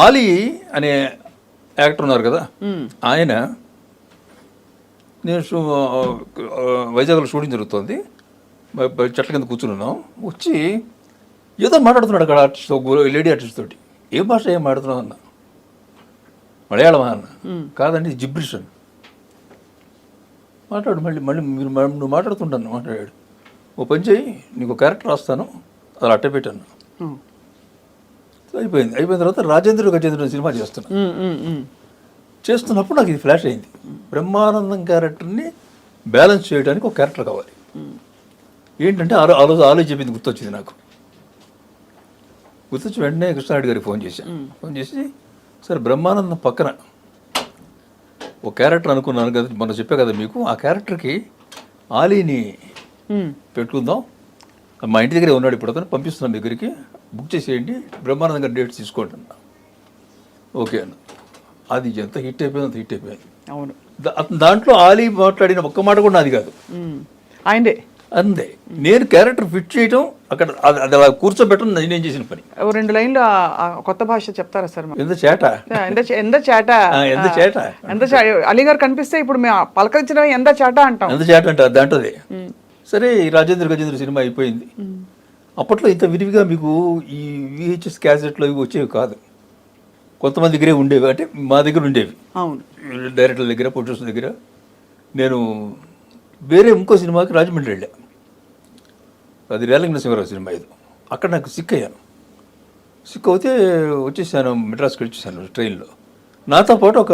ఆలీ అనే యాక్టర్ ఉన్నారు కదా, ఆయన నేను వైజాగ్లో షూటింగ్ జరుగుతుంది, చెట్ల కింద కూర్చున్నాం, వచ్చి ఏదో మాట్లాడుతున్నాడు అక్కడ ఆర్టిస్ట్, లేడీ ఆర్టిస్ట్ తోటి. ఏ భాష ఏం మాట్లాడుతున్నావు అన్న. మలయాళమా అన్న. కాదండి జిబ్రిష్ అని. మాట్లాడు, మళ్ళీ మళ్ళీ మీరు నువ్వు మాట్లాడుతుంటాను మాట్లాడాడు. ఓ పని చేయి, నీకు క్యారెక్టర్ రాస్తాను, అలా అట్టే పెట్టాను. అయిపోయిన తర్వాత రాజేంద్ర గజేంద్ర సినిమా చేస్తున్నప్పుడు నాకు ఇది ఫ్లాష్ అయింది. బ్రహ్మానందం క్యారెక్టర్ని బ్యాలెన్స్ చేయడానికి ఒక క్యారెక్టర్ కావాలి. ఏంటంటే ఆ రోజు ఆలోచన చెప్పింది గుర్తొచ్చింది నాకు. గుర్తొచ్చి వెంటనే కృష్ణారెడ్డి గారికి ఫోన్ చేసి సరే బ్రహ్మానందం పక్కన ఒక క్యారెక్టర్ అనుకున్నాను కదా, మనం చెప్పే కదా మీకు, ఆ క్యారెక్టర్కి ఆలీని పెట్టుకుందాం, మా ఇంటి దగ్గరే ఉన్నాడు, ఇప్పుడు అతను పంపిస్తున్నాం దగ్గరికి, బుక్ చేసేయండి, బ్రహ్మానందం గారి డేట్స్ తీసుకోండి అన్న. ఓకే అన్న. అది ఎంత హిట్ అయిపోయింది, అంత హిట్ అయిపోయింది. అవును. దాంట్లో ఆలీ మాట్లాడిన ఒక్క మాట కూడా నాది కాదు, ఆయనదే. అంతే. నేను క్యారెక్టర్ ఫిట్ చేయడం, అక్కడ అది అలా కూర్చోబెట్టడం నేను చేసిన పని. 2 లైన్లు కొత్త భాష చెప్తారా సార్? ఎంత చేట అలీ గారు కనిపిస్తే ఇప్పుడు మేము పలకరించడం ఎంత చేట అంటాం. ఎంత చేట అంటారు దాంట్లోదే. సరే ఈ రాజేంద్ర గజేంద్ర సినిమా అయిపోయింది. అప్పట్లో ఇంత విరివిగా మీకు ఈ VHS క్యాసెట్లు ఇవి వచ్చేవి కాదు, కొంతమంది దగ్గరే ఉండేవి, అంటే మా దగ్గర ఉండేవి. అవును. డైరెక్టర్ల దగ్గర, ప్రొడ్యూసర్ దగ్గర. నేను వేరే ఇంకో సినిమాకి రాజమండ్రి వెళ్ళా, అది రేలంగి నరసింహారావు సినిమా. ఇది అక్కడ నాకు సిక్ అయ్యాను. సిక్ అవుతే వచ్చేసాను, మెడ్రాస్కి వచ్చేసాను ట్రైన్లో. నాతో పాటు ఒక